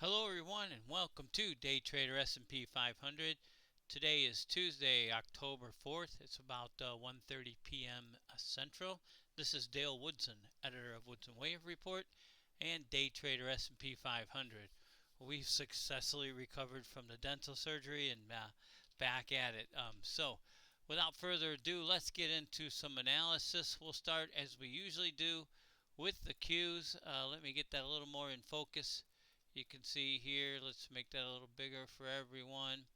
Hello everyone and welcome to Day Trader S&P 500. Today is Tuesday, October 4th. It's about 1:30 p.m. Central. This is Dale Woodson, editor of Woodson Wave Report and Day Trader S&P 500. We've successfully recovered from the dental surgery and back at it. So without further ado, let's get into some analysis. We'll start as we usually do with the Qs. Let me get that a little more in focus. You can see here, let's make that a little bigger for everyone.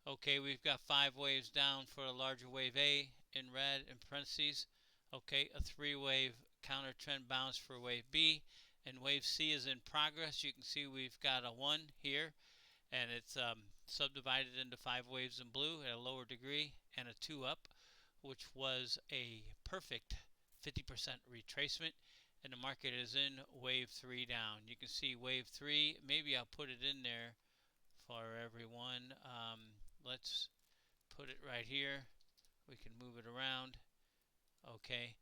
Okay, we've got 5 waves down for a larger wave A in red in parentheses. Okay, a 3-wave counter trend bounce for wave B, and wave C is in progress. You can see we've got a 1 here, and it's subdivided into 5 waves in blue at a lower degree, and a 2 up, which was a perfect 50% retracement. And the market is in wave 3 down. You can see wave 3, maybe I'll put it in there for everyone. Let's put it right here. We can move it around. Okay,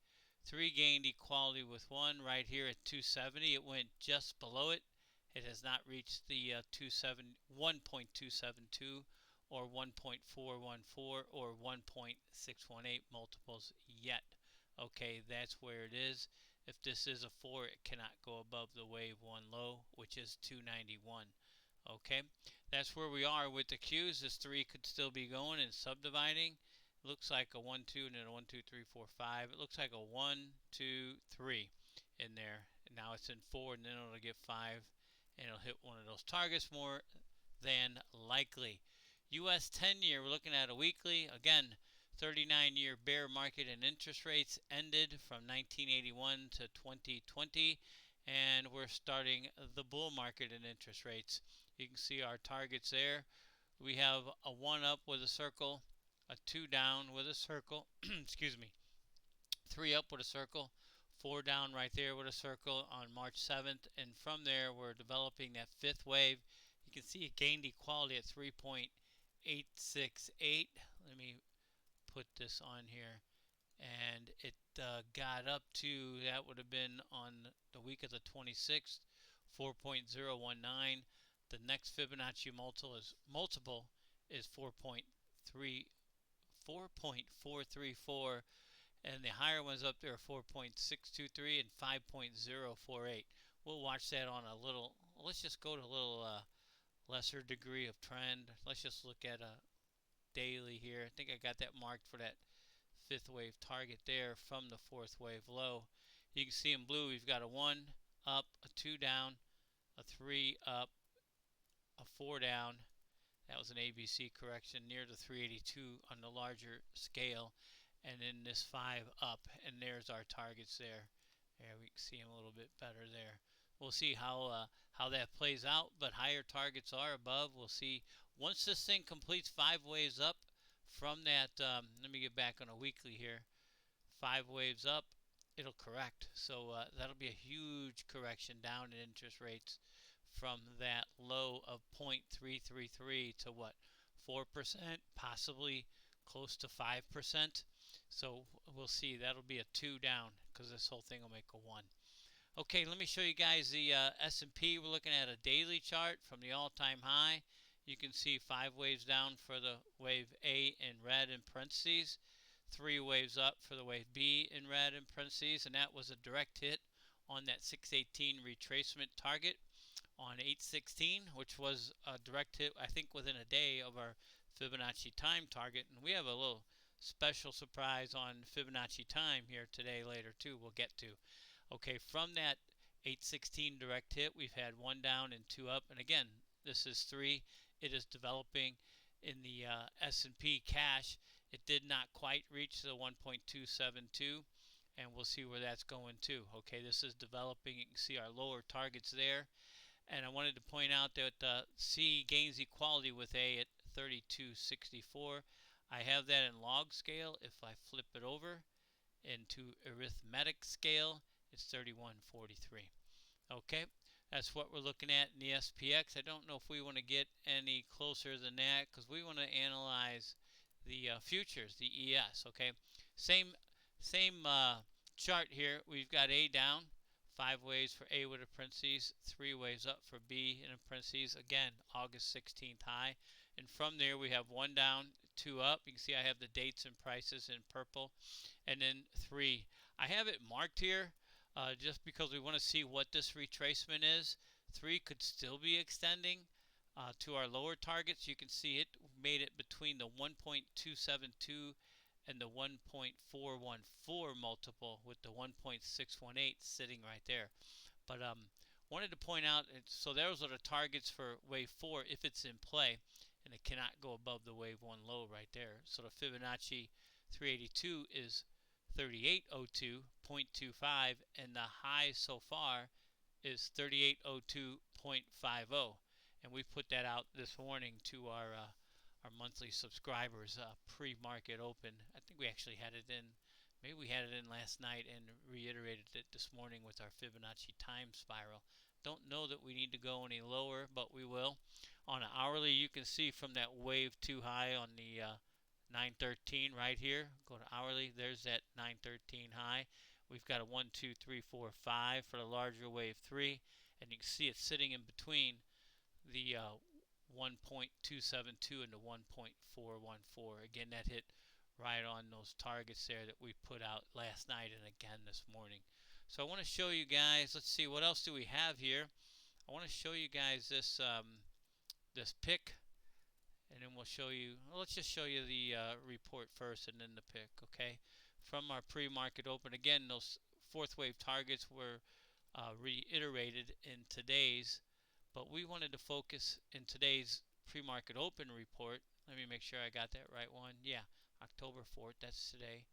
3 gained equality with 1 right here at 270. It went just below it. It has not reached the 1.272 or 1.414 or 1.618 multiples yet. Okay, that's where it is. If this is a 4, it cannot go above the wave 1 low, which is 291. Okay, that's where we are with the Qs. This 3 could still be going and subdividing. It looks like a 1, 2, and then a 1, 2, 3, 4, 5. It looks like a 1, 2, 3 in there. And now it's in 4, and then it'll get 5, and it'll hit one of those targets more than likely. US 10-year, we're looking at a weekly. Again, 39-year bear market and interest rates ended from 1981 to 2020, and we're starting the bull market in interest rates. You can see our targets there. We have a 1 up with a circle, a 2 down with a circle, excuse me, 3 up with a circle, 4 down right there with a circle on March 7th, and from there we're developing that 5th wave. You can see it gained equality at 3.868. Let me put this on here, and it got up to, that would have been on the week of the 26th, 4.019. The next Fibonacci multiple is 4.434, and the higher ones up there are 4.623 and 5.048. We'll watch that on a little, let's just go to a little lesser degree of trend. Let's just look at a daily here. I think I got that marked for that 5th wave target there from the 4th wave low. You can see in blue we've got a 1 up, a 2 down, a 3 up, a 4 down. That was an ABC correction near the 382 on the larger scale, and then this 5 up, and there's our targets there. There we can see them a little bit better there. We'll see how that plays out, but higher targets are above. We'll see once this thing completes 5 waves up from that. Let me get back on a weekly here. 5 waves up, it'll correct. So that'll be a huge correction down in interest rates from that low of 0.333 to what, 4%, possibly close to 5%. So we'll see. That'll be a 2 down because this whole thing will make a 1. Okay, let me show you guys the S&P. We're looking at a daily chart from the all-time high. You can see 5 waves down for the wave A in red in parentheses, 3 waves up for the wave B in red in parentheses, and that was a direct hit on that 618 retracement target on 816, which was a direct hit, I think, within a day of our Fibonacci time target. And we have a little special surprise on Fibonacci time here today later too, we'll get to. Okay, from that 816 direct hit, we've had 1 down and 2 up, and again, this is 3. It is developing in the S&P cash. It did not quite reach the 1.272, and we'll see where that's going to. Okay, this is developing. You can see our lower targets there. And I wanted to point out that C gains equality with A at 3264. I have that in log scale. If I flip it over into arithmetic scale, it's 3143. Okay, that's what we're looking at in the SPX. I don't know if we want to get any closer than that because we want to analyze the futures, the ES. Okay, same chart here. We've got A down 5 waves for A with a parentheses, 3 waves up for B in a parentheses. Again, August 16th high. And from there we have 1 down, 2 up. You can see I have the dates and prices in purple. And then 3. I have it marked here just because we want to see what this retracement is. 3 could still be extending to our lower targets. You can see it made it between the 1.272 and the 1.414 multiple, with the 1.618 sitting right there. But wanted to point out, so those are the targets for wave 4 if it's in play, and it cannot go above the wave 1 low right there. So the Fibonacci 382 is 3802.25, and the high so far is 3802.50. And we put that out this morning to our monthly subscribers pre-market open. I think we actually had it in, maybe we had it in last night and reiterated it this morning with our Fibonacci time spiral. Don't know that we need to go any lower, but we will. On an hourly, you can see from that wave 2 high on the 913 right here. Go to hourly. There's that 913 high. We've got a 1, 2, 3, 4, 5 for the larger wave 3, and you can see it sitting in between the 1.272 and the 1.414. Again, that hit right on those targets there that we put out last night and again this morning. So I want to show you guys, let's see, what else do we have here? I want to show you guys this this pick, and then we'll show you, well, let's just show you the report first and then the pick, okay? From our pre-market open, again, those fourth wave targets were reiterated in today's, but we wanted to focus in today's pre-market open report. Let me make sure I got that right one. Yeah, October 4th, that's today.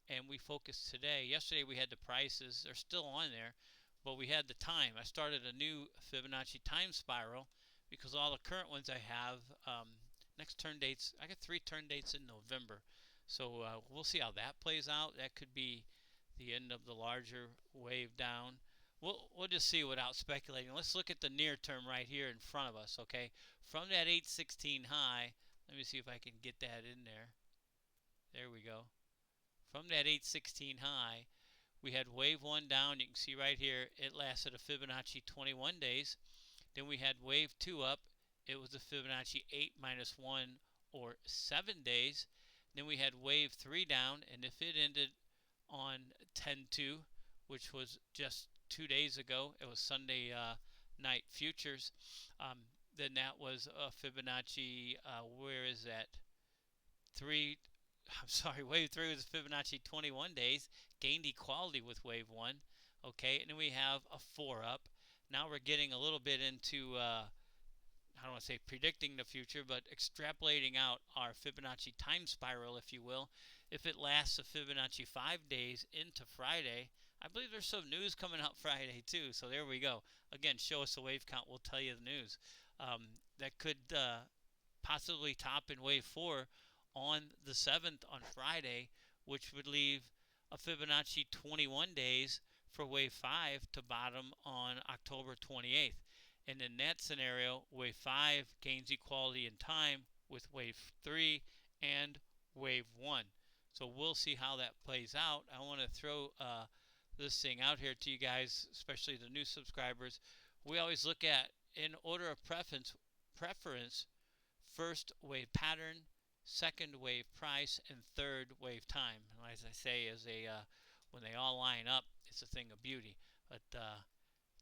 And we focused today. Yesterday we had the prices, they're still on there, but we had the time. I started a new Fibonacci time spiral because all the current ones I have, next turn dates, I got 3 turn dates in November. So we'll see how that plays out. That could be the end of the larger wave down. We'll just see without speculating. Let's look at the near term right here in front of us, okay? From that 816 high, let me see if I can get that in there. There we go. From that 816 high, we had wave 1 down. You can see right here, it lasted a Fibonacci 21 days. Then we had wave 2 up. It was a Fibonacci 8 minus 1 or 7 days. Then we had wave 3 down, and if it ended on 10-2, which was just 2 days ago, it was Sunday night futures, then that was a Fibonacci, where is that? Wave 3 was Fibonacci 21 days, gained equality with wave 1, okay, and then we have a 4 up. Now we're getting a little bit into, I don't want to say predicting the future, but extrapolating out our Fibonacci time spiral, if you will. If it lasts a Fibonacci 5 days into Friday, I believe there's some news coming out Friday too, so there we go. Again, show us the wave count, we'll tell you the news. That could possibly top in wave 4 on the 7th on Friday, which would leave a Fibonacci 21 days for wave 5 to bottom on October 28th. And in that scenario, wave 5 gains equality in time with wave 3 and wave 1. So we'll see how that plays out. I want to throw this thing out here to you guys, especially the new subscribers. We always look at, in order of preference, first wave pattern, second wave price, and third wave time. And as I say, when they all line up, it's a thing of beauty. But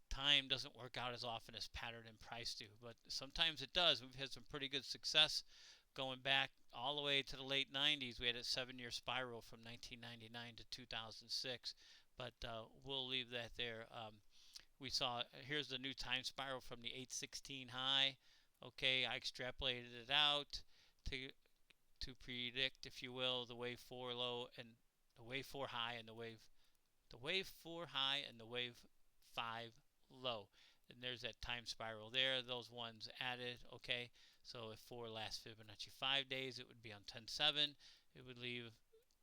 time doesn't work out as often as pattern and price do, but sometimes it does. We've had some pretty good success going back all the way to the late 90s. We had a 7-year spiral from 1999 to 2006, but we'll leave that there. We saw, here's the new time spiral from the 816 high. Okay, I extrapolated it out to predict, if you will, the wave 4 low and the wave 4 high and the wave 4 high and the wave 5 low. And there's that time spiral there, those ones added, okay? So if 4 lasts Fibonacci 5 days, it would be on 10-7. It would leave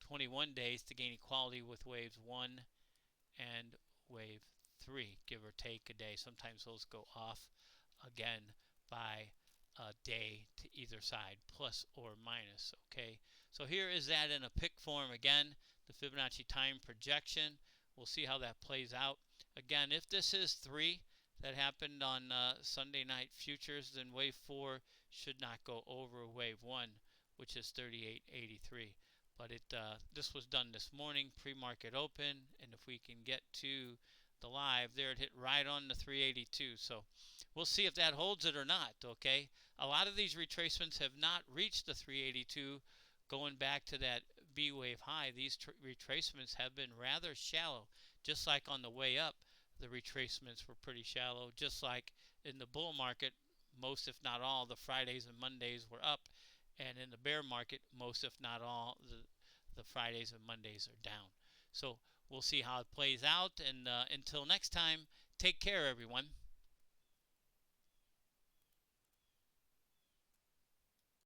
21 days to gain equality with waves 1 and wave 3, give or take a day. Sometimes those go off again by a day to either side, plus or minus, okay? So here is that in a pick form again, the Fibonacci time projection. We'll see how that plays out. Again, if this is 3 that happened on Sunday night futures, then wave 4 should not go over wave 1, which is 38.83. But this was done this morning, pre-market open, and if we can get to the live there, it hit right on the 382. So we'll see if that holds it or not. Okay, a lot of these retracements have not reached the 382. Going back to that B wave high, these retracements have been rather shallow. Just like on the way up, the retracements were pretty shallow. Just like in the bull market, most if not all the Fridays and Mondays were up, and in the bear market, most if not all the Fridays and Mondays are down. So we'll see how it plays out, and until next time, take care, everyone.